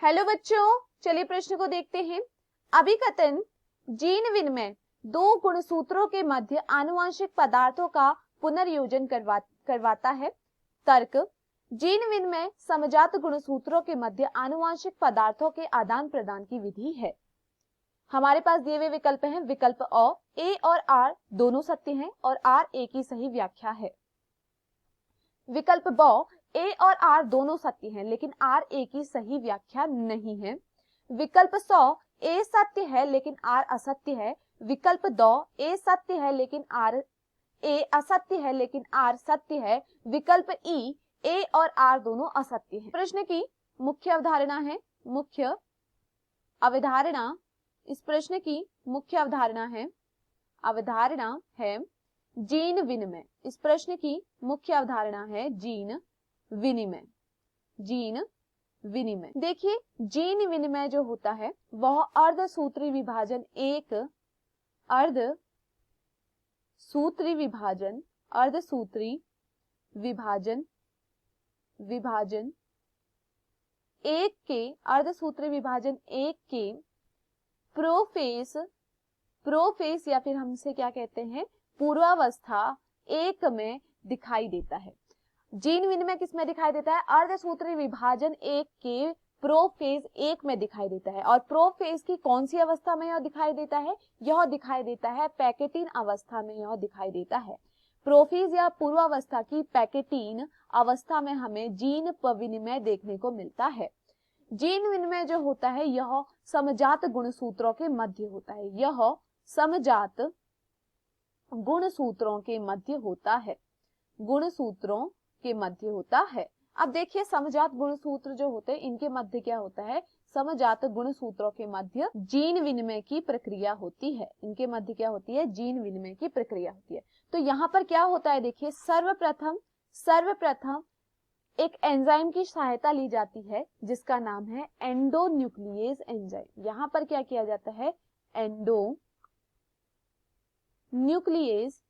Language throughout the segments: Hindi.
हेलो बच्चों, चलिए प्रश्न को देखते हैं। अभिकथन जीन विनिमय दो गुणसूत्रों के मध्य आनुवंशिक पदार्थों का पुनर्योजन करवाता है। तर्क जीन विनिमय समजात गुणसूत्रों के मध्य आनुवंशिक पदार्थों के आदान प्रदान की विधि है। हमारे पास दिए हुए विकल्प हैं। विकल्प अ, ए और आर दोनों सत्य हैं और आर ए की सही व्याख्या है। विकल्प ब, ए और आर दोनों सत्य हैं लेकिन आर ए की सही व्याख्या नहीं है। विकल्प सौ, ए सत्य है लेकिन आर असत्य है। विकल्प दो, ए सत्य है लेकिन आर ए असत्य है लेकिन आर सत्य है। विकल्प ई, ए और आर दोनों असत्य हैं। प्रश्न की मुख्य अवधारणा है। मुख्य अवधारणा, इस प्रश्न की मुख्य अवधारणा है जीन विनिमय। इस प्रश्न की मुख्य अवधारणा है जीन विनिमय। जीन विनिमय, देखिए जीन विनिमय जो होता है वह अर्धसूत्री विभाजन अर्धसूत्री विभाजन एक के प्रोफेस या फिर हमसे क्या कहते हैं, पूर्वावस्था एक में दिखाई देता है। जीन विनिमय किसमें दिखाई देता है? अर्धसूत्री विभाजन एक के प्रोफेज एक में दिखाई देता है। और प्रोफेज की कौन सी अवस्था में यह दिखाई देता है? यह दिखाई देता है पैकेटीन अवस्था में यह दिखाई देता है। प्रोफेज या पूर्वावस्था की पैकेटीन अवस्था में हमें जीन विनिमय देखने को मिलता है। जीन विनिमय जो होता है यह समजात गुणसूत्रों के मध्य होता है। यह समजात गुणसूत्रों के मध्य होता है। गुणसूत्रों के मध्य होता है। अब देखिए समजात गुणसूत्र जो होते हैं इनके मध्य क्या होता है? समजात गुणसूत्रों के मध्य जीन विनिमय की प्रक्रिया होती है। इनके मध्य क्या होती है? जीन विनिमय की प्रक्रिया होती है। तो यहाँ पर क्या होता है, देखिए सर्वप्रथम एक एंजाइम की सहायता ली जाती है जिसका नाम है एंडोन्यूक्लिएज एंजाइम। यहाँ पर क्या किया जाता है? एंडोन्यूक्लिएज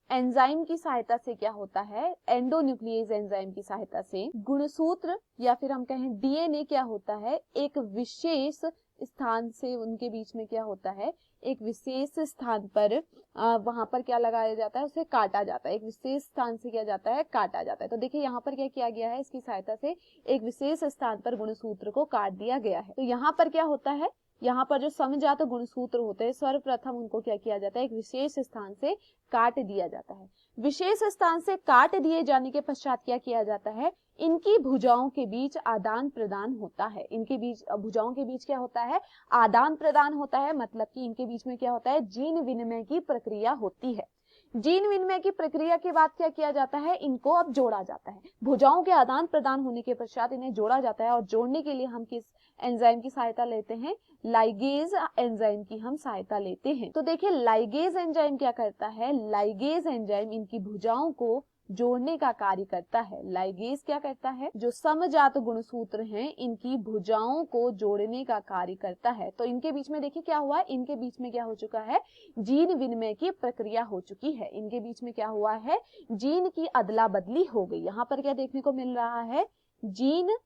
एंजाइम की सहायता से क्या होता है? एंडोन्यूक्लिएज एंजाइम की सहायता से गुणसूत्र या फिर हम कहें डीएनए क्या होता है? एक विशेष स्थान से उनके बीच में क्या होता है? एक विशेष स्थान पर वहां पर क्या लगाया जाता है? उसे काटा जाता है। एक विशेष स्थान से क्या जाता है? काटा जाता है। तो देखिए यहाँ पर क्या किया गया है? इसकी सहायता से एक विशेष स्थान पर गुणसूत्र को काट दिया गया है। तो यहाँ पर क्या होता है? यहाँ पर जो समजात गुणसूत्र होते हैं सर्वप्रथम उनको क्या किया जाता है? एक विशेष स्थान से काट दिया जाता है। विशेष स्थान से काट दिए जाने के पश्चात क्या किया जाता है? इनकी भुजाओं के बीच आदान प्रदान होता है। इनके बीच भुजाओं के बीच क्या होता है? आदान प्रदान होता है। मतलब कि इनके बीच में क्या होता है? जीन विनिमय की प्रक्रिया होती है। जीन विनिमय की प्रक्रिया के बाद क्या किया जाता है? इनको अब जोड़ा जाता है। भुजाओं के आदान प्रदान होने के पश्चात इन्हें जोड़ा जाता है। और जोड़ने के लिए हम किस एंजाइम की सहायता लेते हैं? लाइगेज एंजाइम की हम सहायता लेते हैं। तो देखिए लाइगेज एंजाइम क्या करता है? लाइगेज एंजाइम इनकी भुजाओं को जोड़ने का कार्य करता है। लाइगेज क्या करता है? जो समजात गुणसूत्र हैं इनकी भुजाओं को जोड़ने का कार्य करता है। तो इनके बीच में देखिए क्या हुआ है? इनके बीच में क्या हो चुका है? जीन विनिमय की प्रक्रिया हो चुकी है। इनके बीच में क्या हुआ है? जीन की अदला बदली हो गई। यहाँ पर क्या देखने को मिल रहा है? जीन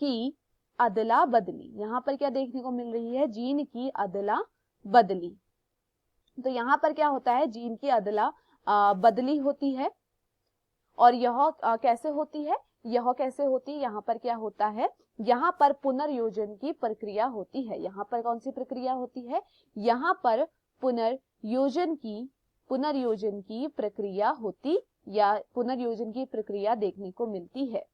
की अदला बदली। यहाँ पर क्या देखने को मिल रही है? जीन की अदला बदली। तो यहाँ पर क्या होता है? जीन की अदला बदली होती है। और यह कैसे होती है? यहाँ पर क्या होता है? यहाँ पर पुनर्योजन की प्रक्रिया होती है। यहाँ पर कौन सी प्रक्रिया होती है? यहाँ पर पुनर्योजन की प्रक्रिया देखने को मिलती है।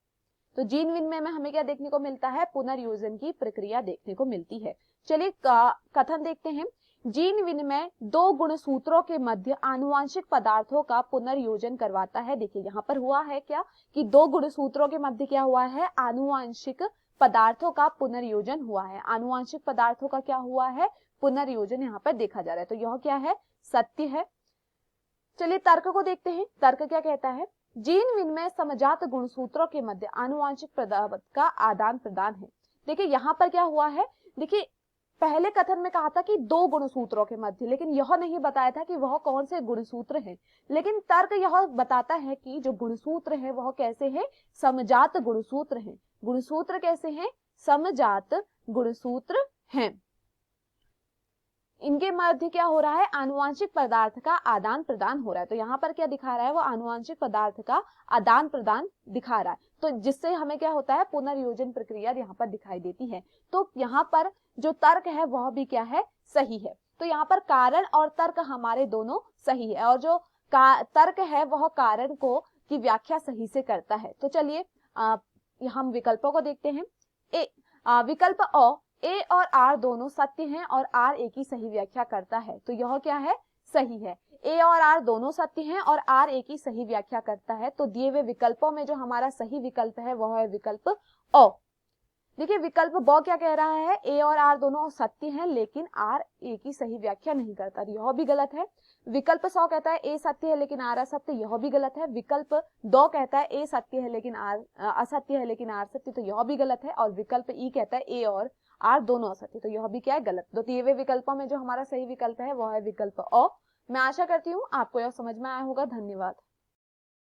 तो जीन विनिमय में हमें क्या देखने को मिलता है? पुनर्योजन की प्रक्रिया देखने को मिलती है। चलिए कथन देखते हैं। जीन विनिमय दो गुणसूत्रों के मध्य आनुवंशिक पदार्थों का पुनर्योजन करवाता है। देखिए यहाँ पर हुआ है क्या कि दो गुणसूत्रों के मध्य क्या हुआ है? आनुवंशिक पदार्थों का पुनर्योजन हुआ है। आनुवंशिक पदार्थों का क्या हुआ है? पुनर्योजन यहाँ पर देखा जा रहा है। तो यह क्या है? सत्य है। चलिए तर्क को देखते हैं। तर्क क्या कहता है? जीन विनिमय समजात गुणसूत्रों के मध्य आनुवंशिक पदार्थ का आदान प्रदान है। देखिए यहाँ पर क्या हुआ है? देखिए पहले कथन में कहा था कि दो गुणसूत्रों के मध्य, लेकिन यह नहीं बताया था कि वह कौन से गुणसूत्र हैं। लेकिन तर्क यह बताता है कि जो गुणसूत्र है वह कैसे है, समजात गुणसूत्र हैं। गुणसूत्र कैसे हैं, समजात गुणसूत्र हैं। इनके मध्य क्या हो रहा है, आनुवांशिक पदार्थ का आदान प्रदान हो रहा है। तो यहाँ पर क्या दिखा रहा है, वो आनुवांशिक पदार्थ का आदान प्रदान दिखा रहा है, तो जिससे हमें क्या होता है, पुनर्योजन प्रक्रिया यहाँ पर दिखाई देती है। तो यहाँ पर जो तर्क है वह भी क्या है, सही है। तो यहाँ पर कारण और तर्क हमारे दोनों सही है, और जो तर्क है वह कारण को की व्याख्या सही से करता है। तो चलिए हम विकल्पों को देखते हैं। विकल्प अ, ए और आर दोनों सत्य हैं और आर एक ही सही व्याख्या करता है, तो यह क्या है, सही है। ए और आर दोनों सत्य हैं और आर एक ही सही व्याख्या करता है, तो दिए हुए विकल्पों में जो हमारा सही विकल्प है वह है विकल्प अ। देखिए विकल्प ब क्या कह रहा है, ए और आर दोनों सत्य हैं लेकिन आर एक ही सही व्याख्या नहीं करता, यह भी गलत है। विकल्प स कहता है ए सत्य है लेकिन आर असत्य, यह भी गलत है। विकल्प द कहता है ए सत्य है लेकिन आर असत्य है लेकिन आर सत्य, तो यह भी गलत है। और विकल्प ई कहता है ए और आर दोनों असत्य, तो यह भी क्या है, गलत। तो दिए हुए विकल्पों में जो हमारा सही विकल्प है वह है विकल्प अ। मैं आशा करती हूँ आपको यह समझ में आया होगा। धन्यवाद।